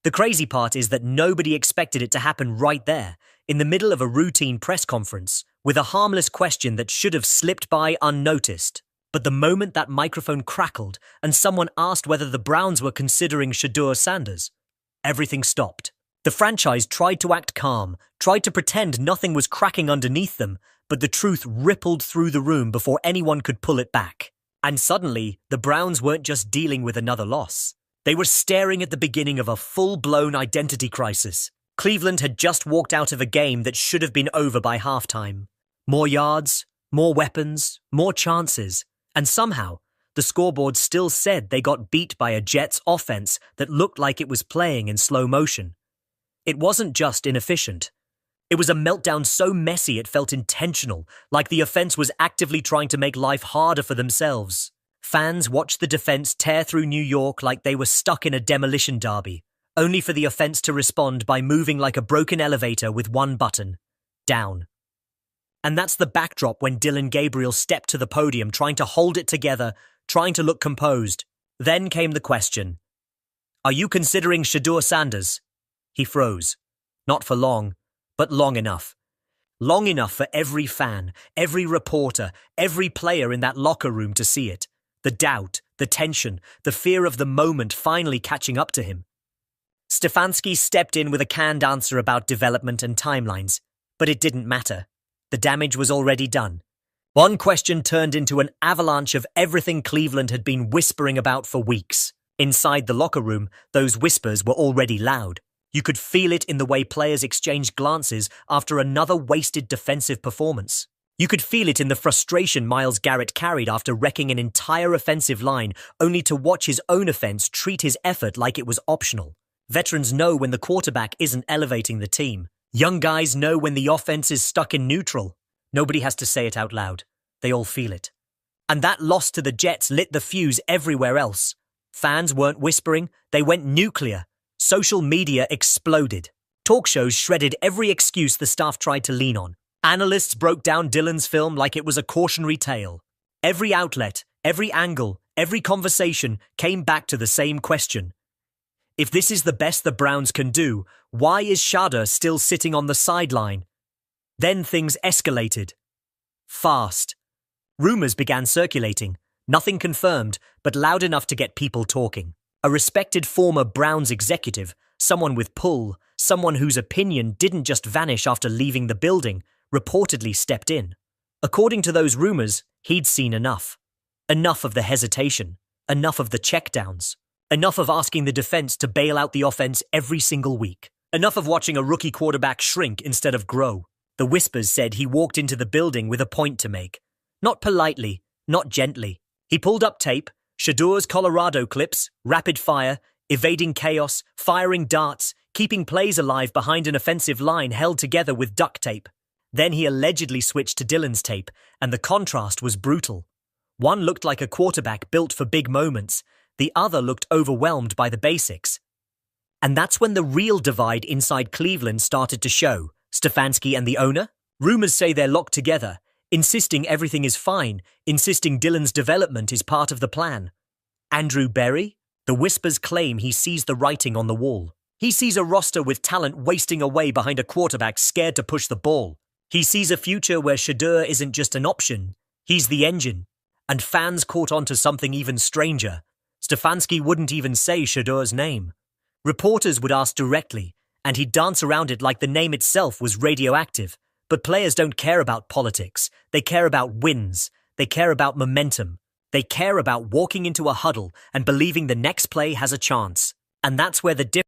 The crazy part is that nobody expected it to happen right there, in the middle of a routine press conference, with a harmless question that should have slipped by unnoticed. But the moment that microphone crackled and someone asked whether the Browns were considering Shadour Sanders, everything stopped. The franchise tried to act calm, tried to pretend nothing was cracking underneath them, but the truth rippled through the room before anyone could pull it back. And suddenly, the Browns weren't just dealing with another loss. They were staring at the beginning of a full-blown identity crisis. Cleveland had just walked out of a game that should have been over by halftime. More yards, more weapons, more chances. And somehow, the scoreboard still said they got beat by a Jets offense that looked like it was playing in slow motion. It wasn't just inefficient. It was a meltdown so messy it felt intentional, like the offense was actively trying to make life harder for themselves. Fans watched the defense tear through New York like they were stuck in a demolition derby, only for the offense to respond by moving like a broken elevator with one button: down. And that's the backdrop when Dillon Gabriel stepped to the podium, trying to hold it together, trying to look composed. Then came the question: "Are you considering Shadour Sanders?" He froze. Not for long, but long enough. Long enough for every fan, every reporter, every player in that locker room to see it. The doubt, the tension, the fear of the moment finally catching up to him. Stefanski stepped in with a canned answer about development and timelines, but it didn't matter. The damage was already done. One question turned into an avalanche of everything Cleveland had been whispering about for weeks. Inside the locker room, those whispers were already loud. You could feel it in the way players exchanged glances after another wasted defensive performance. You could feel it in the frustration Myles Garrett carried after wrecking an entire offensive line, only to watch his own offense treat his effort like it was optional. Veterans know when the quarterback isn't elevating the team. Young guys know when the offense is stuck in neutral. Nobody has to say it out loud. They all feel it. And that loss to the Jets lit the fuse everywhere else. Fans weren't whispering, they went nuclear. Social media exploded. Talk shows shredded every excuse the staff tried to lean on. Analysts broke down Dillon's film like it was a cautionary tale. Every outlet, every angle, every conversation came back to the same question. If this is the best the Browns can do, why is Shadour still sitting on the sideline? Then things escalated. Fast. Rumors began circulating, nothing confirmed, but loud enough to get people talking. A respected former Browns executive, someone with pull, someone whose opinion didn't just vanish after leaving the building, reportedly stepped in. According to those rumors, he'd seen enough. Enough of the hesitation, enough of the checkdowns, enough of asking the defense to bail out the offense every single week, enough of watching a rookie quarterback shrink instead of grow. The whispers said he walked into the building with a point to make. Not politely, not gently. He pulled up tape, Shadour's Colorado clips, rapid fire, evading chaos, firing darts, keeping plays alive behind an offensive line held together with duct tape. Then he allegedly switched to Dillon's tape, and the contrast was brutal. One looked like a quarterback built for big moments, the other looked overwhelmed by the basics. And that's when the real divide inside Cleveland started to show. Stefanski and the owner? Rumors say they're locked together, insisting everything is fine, insisting Dillon's development is part of the plan. Andrew Berry? The whispers claim he sees the writing on the wall. He sees a roster with talent wasting away behind a quarterback scared to push the ball. He sees a future where Shadour isn't just an option, he's the engine. And fans caught on to something even stranger. Stefanski wouldn't even say Shadour's name. Reporters would ask directly, and he'd dance around it like the name itself was radioactive. But players don't care about politics. They care about wins. They care about momentum. They care about walking into a huddle and believing the next play has a chance. And that's where the difference